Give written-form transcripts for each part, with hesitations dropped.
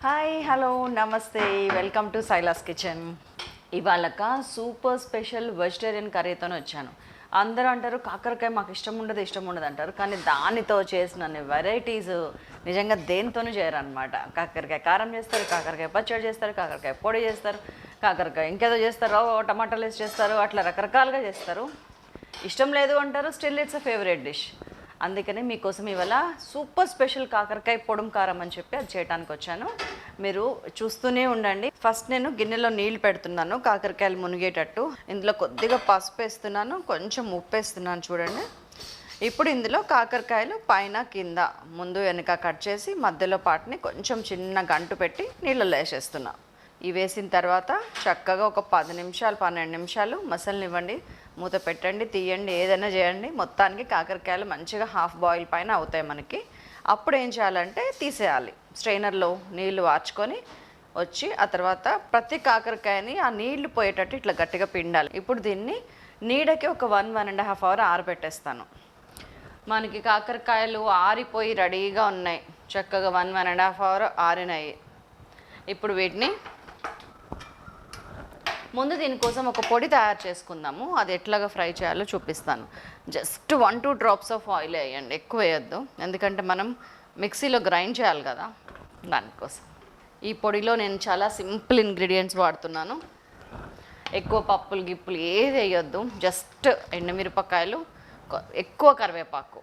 Hi hello నమస్తే welcome to సైలాస్ kitchen. ఇవాళక సూపర్ స్పెషల్ వెజిటేరియన్ కర్రీతో వచ్చాను. అందరూ అంటారు కాకరకాయ మాకు ఇష్టం ఉండదు అంటారు, కానీ దానితో చేసిన వెరైటీస్ నిజంగా దేనితోనూ చేయరనమాట. కాకరకాయ కారం చేస్తారు, కాకరకాయ పచ్చడి చేస్తారు, కాకరకాయ పొడి చేస్తారు, కాకరకాయ ఇంకేదో చేస్తారు, టమాటాలు వేసి చేస్తారు, అట్లా రకరకాలుగా చేస్తారు. ఇష్టం లేదు అంటారు, still it's a favourite dish. అందుకని మీకోసం ఇవాళ సూపర్ స్పెషల్ కాకరకాయ పొడుం కారం అని చెప్పి అది చేయడానికి వచ్చాను. మీరు చూస్తూనే ఉండండి. ఫస్ట్ నేను గిన్నెలో నీళ్ళు పెడుతున్నాను కాకరకాయలు మునిగేటట్టు. ఇందులో కొద్దిగా పసుపు వేస్తున్నాను, కొంచెం ఉప్పు వేస్తున్నాను చూడండి. ఇప్పుడు ఇందులో కాకరకాయలు పైన కింద ముందు వెనుక కట్ చేసి మధ్యలో పాటిని కొంచెం చిన్న గంటు పెట్టి నీళ్ళలో వేసేస్తున్నా. ఇవి వేసిన తర్వాత చక్కగా ఒక 10 నిమిషాలు 12 నిమిషాలు మసలనివ్వండి. మూత పెట్టండి, తీయండి, ఏదైనా చేయండి. మొత్తానికి కాకరకాయలు మంచిగా హాఫ్ బాయిల్ పైన అవుతాయి మనకి. అప్పుడు ఏం చేయాలంటే తీసేయాలి. స్ట్రైనర్లో నీళ్లు వార్చుకొని వచ్చి ఆ తర్వాత ప్రతి కాకరకాయని ఆ నీళ్లు పోయేటట్టు ఇట్లా గట్టిగా పిండాలి. ఇప్పుడు దీన్ని నీడకి ఒక 1-1.5 అవర్ ఆరబెట్టేస్తాను. మనకి కాకరకాయలు ఆరిపోయి రెడీగా ఉన్నాయి, చక్కగా 1-1.5 అవర్ ఆరినాయి. ఇప్పుడు వీటిని ముందు దీనికోసం ఒక పొడి తయారు చేసుకుందాము. అది ఎట్లాగా ఫ్రై చేయాలో చూపిస్తాను. జస్ట్ 1-2 డ్రాప్స్ ఆఫ్ ఆయిల్ వేయండి, ఎక్కువ వేయద్దు, ఎందుకంటే మనం మిక్సీలో గ్రైండ్ చేయాలి కదా దానికోసం. ఈ పొడిలో నేను చాలా సింపుల్ ఇంగ్రీడియంట్స్ వాడుతున్నాను. ఎక్కువ పప్పులు గిప్పులు ఏది వేయొద్దు. జస్ట్ ఎండుమిరపకాయలు, ఎక్కువ కరివేపాకు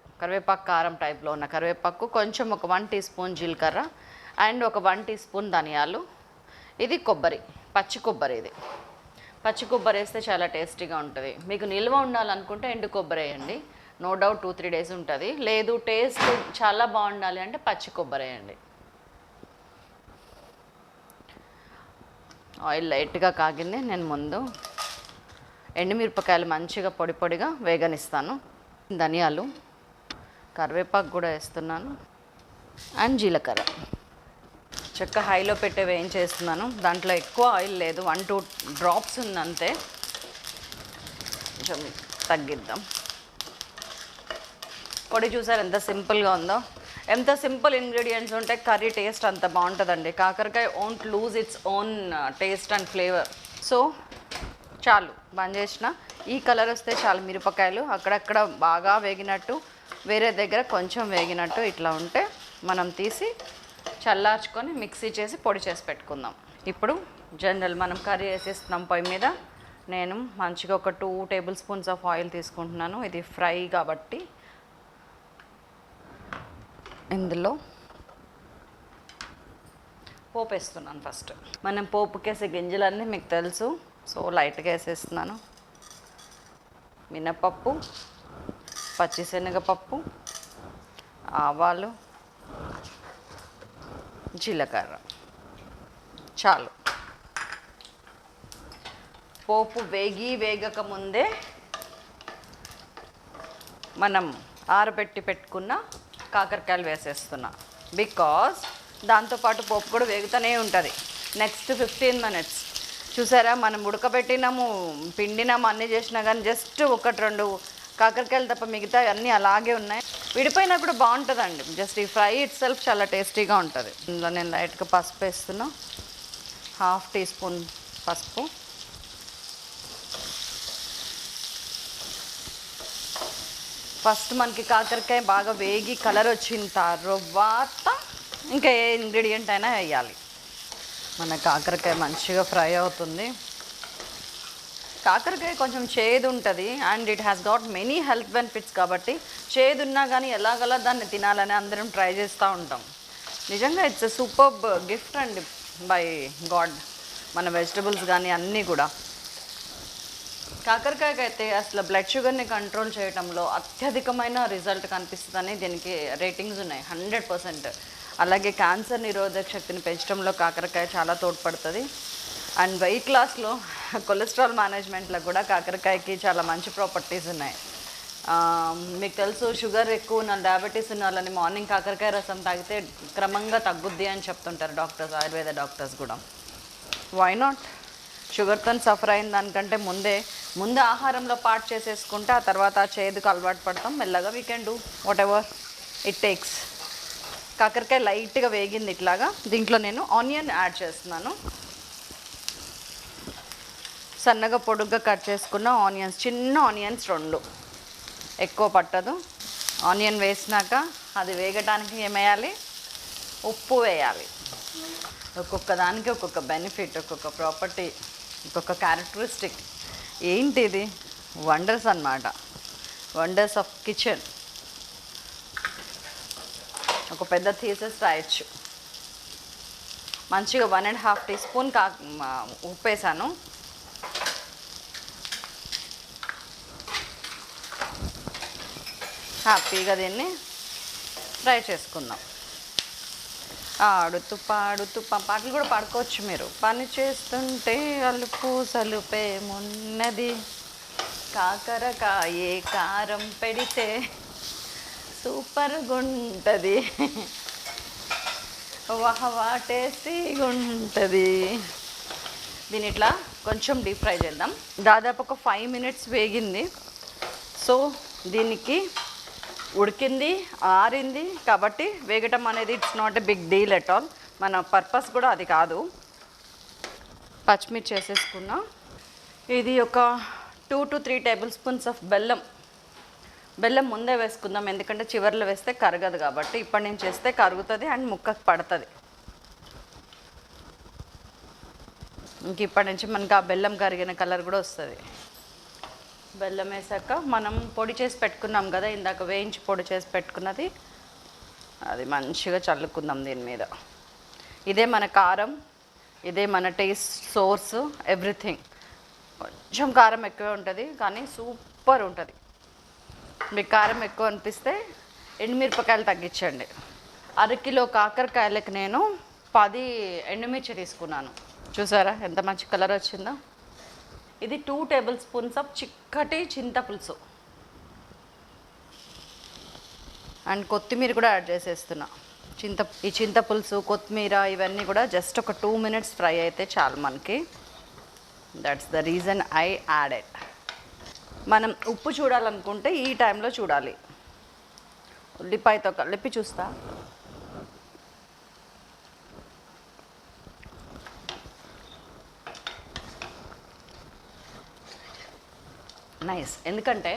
కారం టైప్లో ఉన్న కరివేపాకు, కొంచెం ఒక 1 టీ స్పూన్ జీలకర్ర అండ్ ఒక 1 టీ స్పూన్ ధనియాలు. ఇది కొబ్బరి, పచ్చి కొబ్బరి. ఇది పచ్చి కొబ్బరి వేస్తే చాలా టేస్టీగా ఉంటుంది. మీకు నిల్వ ఉండాలనుకుంటే ఎండు కొబ్బరి వేయండి, నో డౌట్ 2-3 డేస్ ఉంటుంది. లేదు టేస్ట్ చాలా బాగుండాలి అంటే పచ్చి కొబ్బరి వేయండి. ఆయిల్ లైట్గా కాగింది. నేను ముందు ఎండుమిరపకాయలు మంచిగా పొడి పొడిగా వేగనిస్తాను. ధనియాలు, కరివేపాకు కూడా వేస్తున్నాను అండ్ జీలకర్ర చక్క హైలో పెట్టే వేయించేస్తున్నాను. దాంట్లో ఎక్కువ ఆయిల్ లేదు, 1-2 డ్రాప్స్ ఉంది అంతే. కొంచెం తగ్గిద్దాం. పొడి చూసారు ఎంత సింపుల్గా ఉందో. ఎంత సింపుల్ ఇంగ్రీడియంట్స్ ఉంటే కర్రీ టేస్ట్ అంత బాగుంటుందండి. కాకరకాయ won't lose its own taste and flavour. So చాలు, బంద్ చేసిన. ఈ కలర్ వస్తే చాలు. మిరపకాయలు అక్కడక్కడ బాగా వేగినట్టు, వేరే దగ్గర కొంచెం వేగినట్టు ఇట్లా ఉంటే మనం తీసి చల్లార్చుకొని మిక్సీ చేసి పొడి చేసి పెట్టుకుందాం. ఇప్పుడు జనరల్ మనం కర్రీ వేసేస్తున్నాం పొయ్యి మీద. నేను మంచిగా ఒక 2 టేబుల్ స్పూన్స్ ఆఫ్ ఆయిల్ తీసుకుంటున్నాను. ఇది ఫ్రై కాబట్టి ఇందులో పోపు వేస్తున్నాను. ఫస్ట్ మనం పోపుకేసే గింజలన్నీ మీకు తెలుసు, సో లైట్గా వేసేస్తున్నాను. మినపప్పు, పచ్చిశనగపప్పు, ఆవాలు, జీలకర్ర. చాలు. పోపు వేగక ముందే మనం ఆరబెట్టి పెట్టుకున్న కాకరకాయలు వేసేస్తున్నా. బికాజ్ దాంతోపాటు పోపు కూడా వేగుతూనే ఉంటుంది. నెక్స్ట్ 15 మినిట్స్ చూసారా, మనం ఉడకబెట్టినాము, పిండినాము, అన్నీ చేసినా కానీ జస్ట్ 1-2 కాకరకాయలు తప్ప మిగతా అన్నీ అలాగే ఉన్నాయి. విడిపోయినా కూడా బాగుంటుందండి. జస్ట్ ఈ ఫ్రై ఇట్ సెల్ఫ్ చాలా టేస్టీగా ఉంటుంది. ఇందులో నేను లైట్గా పసుపు వేస్తున్నా, 1/2 టీ స్పూన్ పసుపు. ఫస్ట్ మనకి కాకరకాయ బాగా వేగి కలర్ వచ్చిన తర్వాత ఇంకా ఏ ఇంగ్రీడియంట్ అయినా వేయాలి. మన కాకరకాయ మంచిగా ఫ్రై అవుతుంది. కాకరకాయ కొంచెం చేదు ఉంటుంది and it has got many health benefits. కాబట్టి చేదు ఉన్నా కానీ ఎలాగలా దాన్ని తినాలని అందరం ట్రై చేస్తూ ఉంటాం. నిజంగా ఇట్స్ ఎ సూపర్బ్ గిఫ్ట్ అండి బై గాడ్. మన వెజిటబుల్స్ కానీ అన్నీ కూడా. కాకరకాయకి అయితే అసలు బ్లడ్ షుగర్ని కంట్రోల్ చేయడంలో అత్యధికమైన రిజల్ట్ కనిపిస్తుందని దీనికి రేటింగ్స్ ఉన్నాయి, 100%. అలాగే క్యాన్సర్ నిరోధక శక్తిని పెంచడంలో కాకరకాయ చాలా తోడ్పడుతుంది. అండ్ వెయిట్ లాస్లో, కొలెస్ట్రాల్ మేనేజ్మెంట్లో కూడా కాకరకాయకి చాలా మంచి ప్రాపర్టీస్ ఉన్నాయి. మీకు తెలుసు, షుగర్ ఎక్కువ ఉన్న డయాబెటీస్ ఉన్న వాళ్ళని మార్నింగ్ కాకరకాయ రసం తాగితే క్రమంగా తగ్గుద్ది అని చెప్తుంటారు డాక్టర్స్, ఆయుర్వేద డాక్టర్స్ కూడా. Why not? షుగర్తో సఫర్ అయిన దానికంటే ముందే ఆహారంలో పార్ట్ చేసేసుకుంటే ఆ తర్వాత చేదుకు అలవాటు పడతాం మెల్లగా. We can do what ever it takes. కాకరకాయ లైట్గా వేగింది ఇట్లాగా. దీంట్లో నేను ఆనియన్ యాడ్ చేస్తున్నాను. సన్నగా పొడుగ్గా కట్ చేసుకున్న ఆనియన్స్, చిన్న ఆనియన్స్ 2, ఎక్కువ పట్టదు. ఆనియన్ వేసినాక అది వేగడానికి ఏమేయాలి, ఉప్పు వేయాలి. ఒక్కొక్క దానికి ఒక్కొక్క బెనిఫిట్, ఒక్కొక్క ప్రాపర్టీ, ఒక్కొక్క క్యారెక్టరిస్టిక్. ఏంటిది వండర్స్ అన్నమాట, వండర్స్ ఆఫ్ కిచెన్. ఒక పెద్ద థీసెస్ రాయొచ్చు. మంచిగా 1.5 టీ స్పూన్ ఉప్పు వేసాను. హ్యాపీగా దీన్ని ఫ్రై చేసుకుందాం. ఆడుతూ పాడుతూ పాటలు కూడా పాడుకోవచ్చు మీరు. పని చేస్తుంటే అలుపు సలుపేమున్నది, కాకరకాయే కారం పెడితే సూపర్గా ఉంటుంది, వహవా టేస్టీగా ఉంటుంది. దీని ఇట్లా కొంచెం డీప్ ఫ్రై చేద్దాం. దాదాపు ఒక 5 మినిట్స్ వేగింది. సో దీనికి ఉడికింది, ఆరింది కాబట్టి వేగటం అనేది it's not a big deal at all. మన పర్పస్ కూడా అది కాదు. పచ్చిమిర్చి వేసేసుకున్నా. ఇది ఒక 2 to 3 టేబుల్ స్పూన్స్ ఆఫ్ బెల్లం ముందే వేసుకుందాం, ఎందుకంటే చివర్లో వేస్తే కరగదు కాబట్టి. ఇప్పటి నుంచి వేస్తే కరుగుతుంది అండ్ ముక్కకు పడుతుంది. ఇంక ఇప్పటి నుంచి మనకి ఆ బెల్లం కరిగిన కలర్ కూడా వస్తుంది. బెల్లం వేసాక మనం పొడి చేసి పెట్టుకున్నాం కదా, ఇందాక వేయించి పొడి చేసి పెట్టుకున్నది, అది మంచిగా చల్లుకుందాం దీని మీద. ఇదే మన కారం, ఇదే మన టేస్ట్ సోర్స్, ఎవ్రీథింగ్. కొంచెం కారం ఎక్కువే ఉంటుంది కానీ సూపర్ ఉంటుంది. మీకు కారం ఎక్కువ అనిపిస్తే ఎండుమిరపకాయలు తగ్గించండి. 1/2 కిలో కాకరకాయలకు నేను 10 ఎండుమిర్చి తీసుకున్నాను. చూసారా ఎంత మంచి కలర్ వచ్చిందో. ఇది 2 టేబుల్ స్పూన్స్ ఆఫ్ చిక్కటి చింతపులుసు అండ్ కొత్తిమీర కూడా యాడ్ చేసేస్తున్నా. ఈ చింతపులుసు, కొత్తిమీర ఇవన్నీ కూడా జస్ట్ ఒక 2 మినిట్స్ ఫ్రై అయితే చాలు మనకి. That's the reason I added. మనం ఉప్పు చూడాలనుకుంటే ఈ టైంలో చూడాలి. ఉల్లిపాయతో కలిపి చూస్తా. నైస్. ఎందుకంటే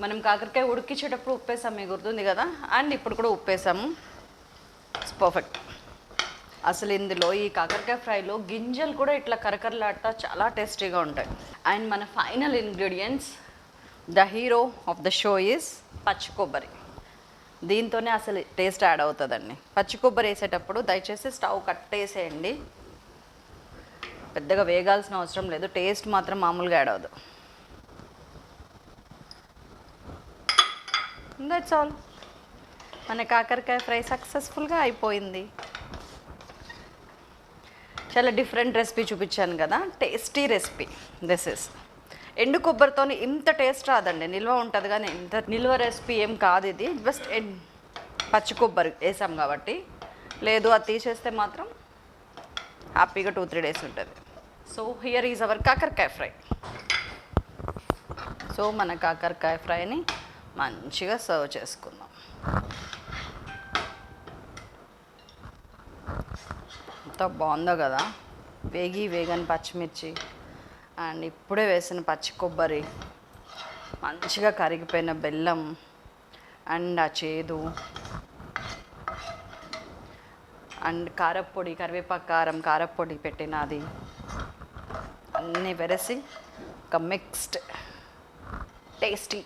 మనం కాకరకాయ ఉడికించేటప్పుడు ఉప్పేసాం, మీకు గుర్తుంది కదా, అండ్ ఇప్పుడు కూడా ఉప్పేసాము. It's perfect. అసలు ఇందులో ఈ కాకరకాయ ఫ్రైలో గింజలు కూడా ఇట్లా కరకరలాడుతా చాలా టేస్టీగా ఉంటాయి. అండ్ మన final ingredients, the hero of the show is పచ్చి కొబ్బరి. దీంతోనే అసలు టేస్ట్ యాడ్ అవుతుందండి. పచ్చి కొబ్బరి వేసేటప్పుడు దయచేసి స్టవ్ కట్టేసేయండి. పెద్దగా వేగాల్సిన అవసరం లేదు, టేస్ట్ మాత్రం మామూలుగా యాడ్ అవ్వదు. That's all. మన కాకరకాయ ఫ్రై సక్సెస్ఫుల్గా అయిపోయింది. చాలా డిఫరెంట్ రెసిపీ చూపించాను కదా, టేస్టీ రెసిపీ దిస్ ఇస్. ఎండు కొబ్బరితో ఇంత టేస్ట్ రాదండి, నిల్వ ఉంటుంది కానీ ఇంత నిల్వ రెసిపీ ఏం కాదు ఇది. జస్ట్ పచ్చి కొబ్బరి వేసాం కాబట్టి. లేదు అది తీసేస్తే మాత్రం హ్యాపీగా 2-3 డేస్ ఉంటుంది. సో హియర్ ఈజ్ అవర్ కాకరకాయ ఫ్రై. సో మన కాకరకాయ ఫ్రైని మంచిగా సర్వ్ చేసుకుందాం. ఎంత బాగుందో కదా, వేగని పచ్చిమిర్చి అండ్ ఇప్పుడే వేసిన పచ్చి కొబ్బరి, మంచిగా కరిగిపోయిన బెల్లం అండ్ ఆ చేదు అండ్ కారప్పొడి, కరివేపాకు కారం, కారప్పొడి పెట్టినది అన్నీ వెరసి ఒక మిక్స్డ్ టేస్టీ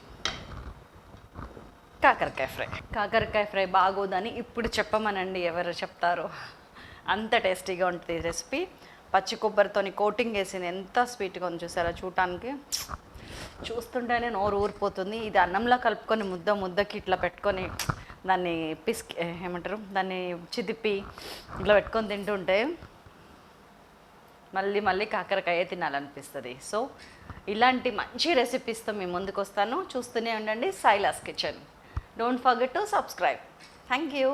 కాకరకాయ ఫ్రై బాగోదని ఇప్పుడు చెప్పమనండి ఎవరు చెప్తారో. అంత టేస్టీగా ఉంటుంది ఈ రెసిపీ. పచ్చి కొబ్బరితో కోటింగ్ వేసింది, ఎంత స్వీట్గా ఉంది చూసారా. చూస్తుంటేనే నోరు ఊరిపోతుంది. ఇది అన్నంలో కలుపుకొని ముద్దకి ఇట్లా పెట్టుకొని దాన్ని దాన్ని చిదిపి ఇట్లా పెట్టుకొని తింటుంటే మళ్ళీ కాకరకాయ తినాలనిపిస్తుంది. సో ఇలాంటి మంచి రెసిపీస్తో మీ ముందుకు వస్తాను. చూస్తూనే ఉండండి Silas kitchen. Don't forget to subscribe. Thank you.